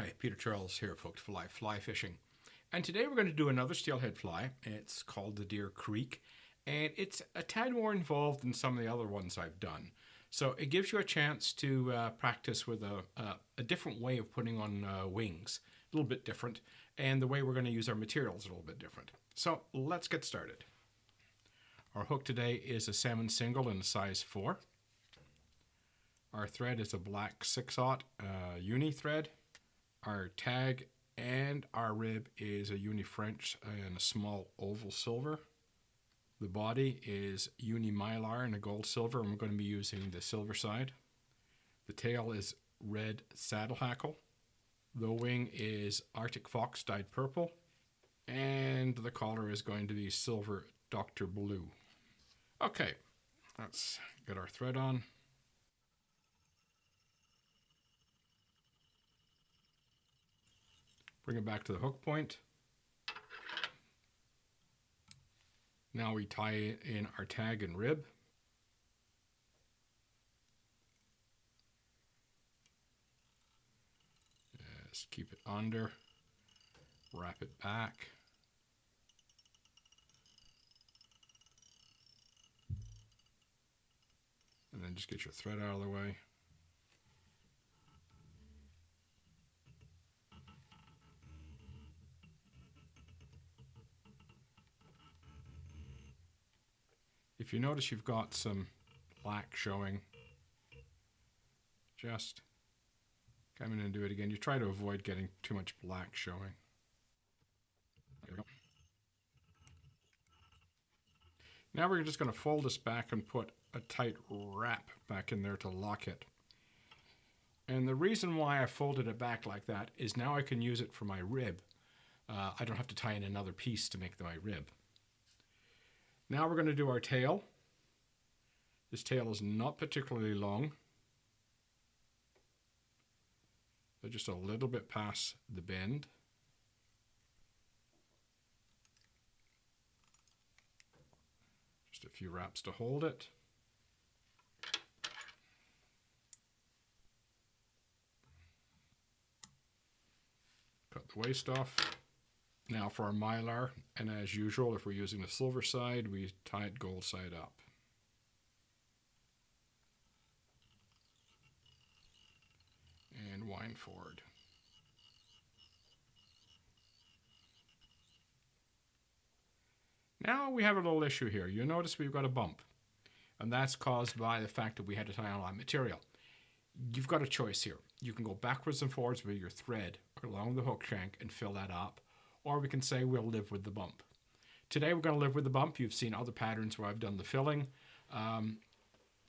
Hi, Peter Charles here, Hooked Fly Fly Fishing. And today we're going to do another steelhead fly. It's called the Deer Creek, and it's a tad more involved than some of the other ones I've done. So it gives you a chance to practice with a different way of putting on wings, a little bit different, and the way we're going to use our materials a little bit different. So let's get started. Our hook today is a salmon single in a size 4. Our thread is a black 6/0 uni thread. Our tag and our rib is a uni French and a small oval silver. The body is uni mylar and a gold silver, and we're going to be using the silver side. The tail is red saddle hackle. The wing is Arctic fox dyed purple, and the collar is going to be silver Dr. Blue. Okay, let's get our thread on. Bring it back to the hook point. Now we tie in our tag and rib. Just keep it under, wrap it back. And then just get your thread out of the way. If you notice you've got some black showing, just come in and do it again. You try to avoid getting too much black showing. There we go. Now we're just going to fold this back and put a tight wrap back in there to lock it. And the reason why I folded it back like that is now I can use it for my rib. I don't have to tie in another piece to make my rib. Now we're going to do our tail. This tail is not particularly long. They're just a little bit past the bend. Just a few wraps to hold it. Cut the waist off. Now for our mylar, and as usual, if we're using the silver side, we tie it gold side up. And wind forward. Now we have a little issue here. You notice we've got a bump, and that's caused by the fact that we had to tie on a lot of material. You've got a choice here. You can go backwards and forwards with your thread along the hook shank and fill that up, or we can say we'll live with the bump. Today we're going to live with the bump. You've seen other patterns where I've done the filling.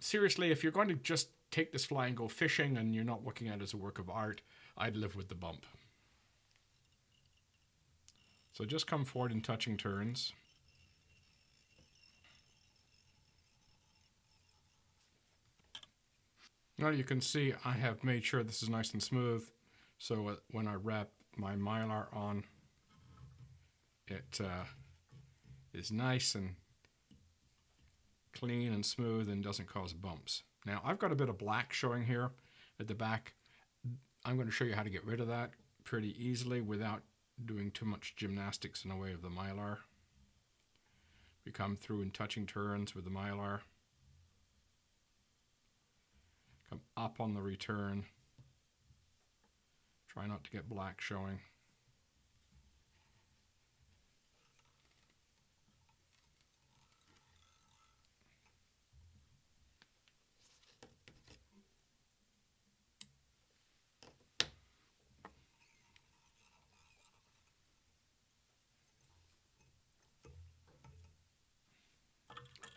Seriously, if you're going to just take this fly and go fishing and you're not looking at it as a work of art, I'd live with the bump. So just come forward in touching turns. Now you can see I have made sure this is nice and smooth, so when I wrap my mylar on, it is nice and clean and smooth and doesn't cause bumps. Now I've got a bit of black showing here at the back. I'm going to show you how to get rid of that pretty easily without doing too much gymnastics in the way of the mylar. We come through in touching turns with the mylar. Come up on the return. Try not to get black showing.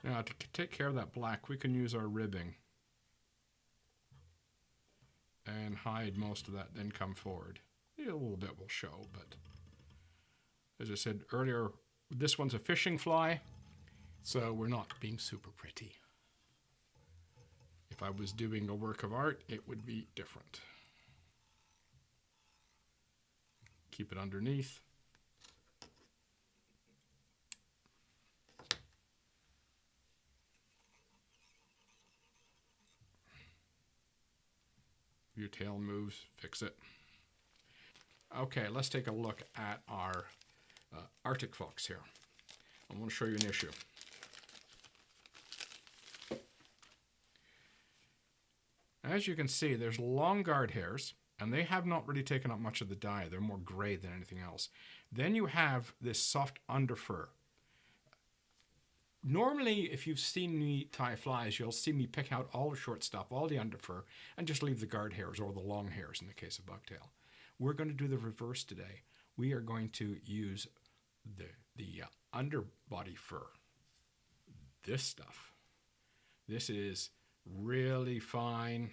Now to take care of that black, we can use our ribbing and hide most of that, then come forward. A little bit will show, but as I said earlier, this one's a fishing fly, so we're not being super pretty. If I was doing a work of art, it would be different. Keep it underneath. Your tail moves, fix it. Okay, let's take a look at our Arctic fox here. I want to show you an issue. As you can see, there's long guard hairs, and they have not really taken up much of the dye. They're more gray than anything else. Then you have this soft underfur. Normally, if you've seen me tie flies, you'll see me pick out all the short stuff, all the underfur, and just leave the guard hairs or the long hairs in the case of bucktail. We're going to do the reverse today. We are going to use the underbody fur. This stuff. This is really fine,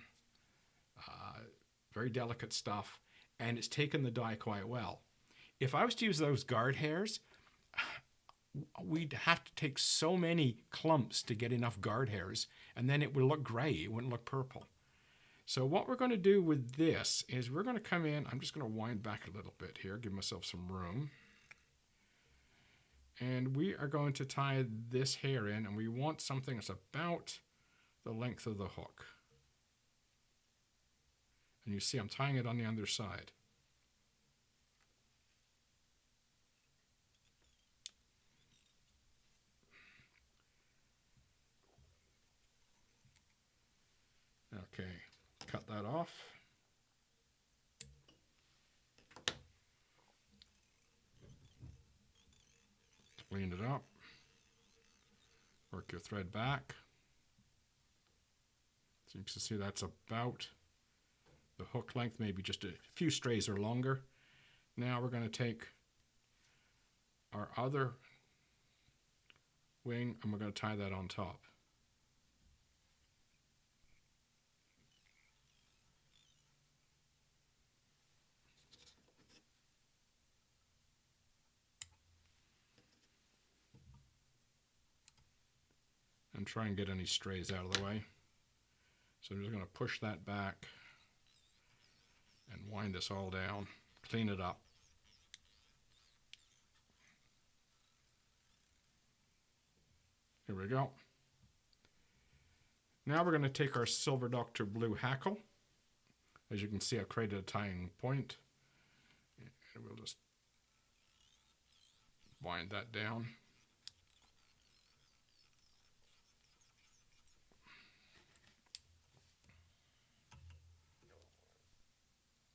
very delicate stuff, and it's taken the dye quite well. If I was to use those guard hairs, we'd have to take so many clumps to get enough guard hairs, and then it would look gray, it wouldn't look purple. So what we're going to do with this is we're going to come in, I'm just going to wind back a little bit here, give myself some room. And we are going to tie this hair in, and we want something that's about the length of the hook. And you see I'm tying it on the underside. Okay, cut that off. Clean it up. Work your thread back. So you can see that's about the hook length, maybe just a few strays or longer. Now we're going to take our other wing and we're going to tie that on top. And try and get any strays out of the way. So I'm just going to push that back and wind this all down, clean it up. Here we go. Now we're going to take our Silver Doctor Blue Hackle. As you can see, I've created a tying point. And we'll just wind that down.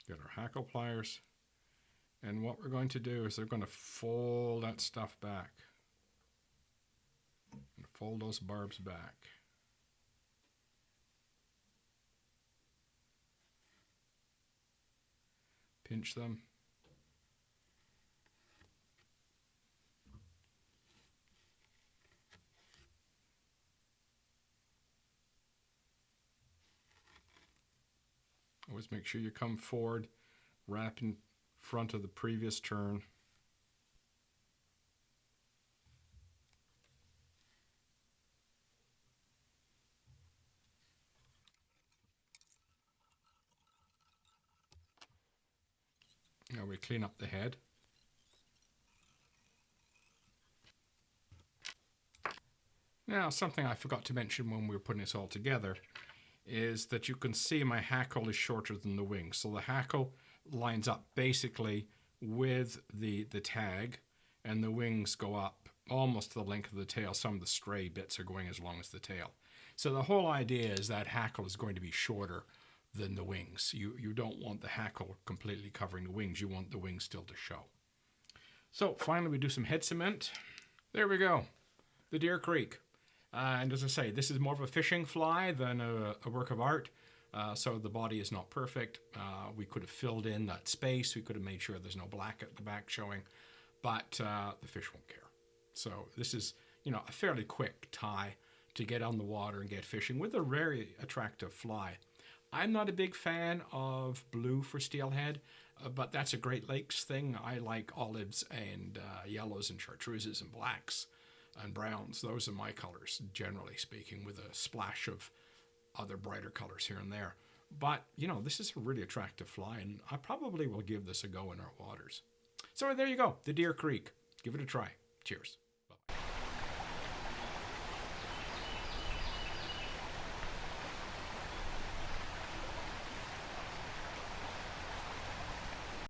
Get our hackle pliers, and what we're going to do is they're going to fold that stuff back and fold those barbs back. Pinch them. Always make sure you come forward, wrap in front of the previous turn. Now we clean up the head. Now, something I forgot to mention when we were putting this all together is that you can see my hackle is shorter than the wing. So the hackle lines up basically with the tag, and the wings go up almost to the length of the tail. Some of the stray bits are going as long as the tail. So the whole idea is that hackle is going to be shorter than the wings. You don't want the hackle completely covering the wings. You want the wings still to show. So finally we do some head cement. There we go. The Deer Creek. And as I say, this is more of a fishing fly than a work of art. So the body is not perfect. We could have filled in that space. We could have made sure there's no black at the back showing, but the fish won't care. So this is, a fairly quick tie to get on the water and get fishing with a very attractive fly. I'm not a big fan of blue for steelhead, but that's a Great Lakes thing. I like olives and yellows and chartreuses and blacks and browns. Those are my colors, generally speaking, with a splash of other brighter colors here and there. But, this is a really attractive fly, and I probably will give this a go in our waters. So there you go, the Deer Creek. Give it a try. Cheers.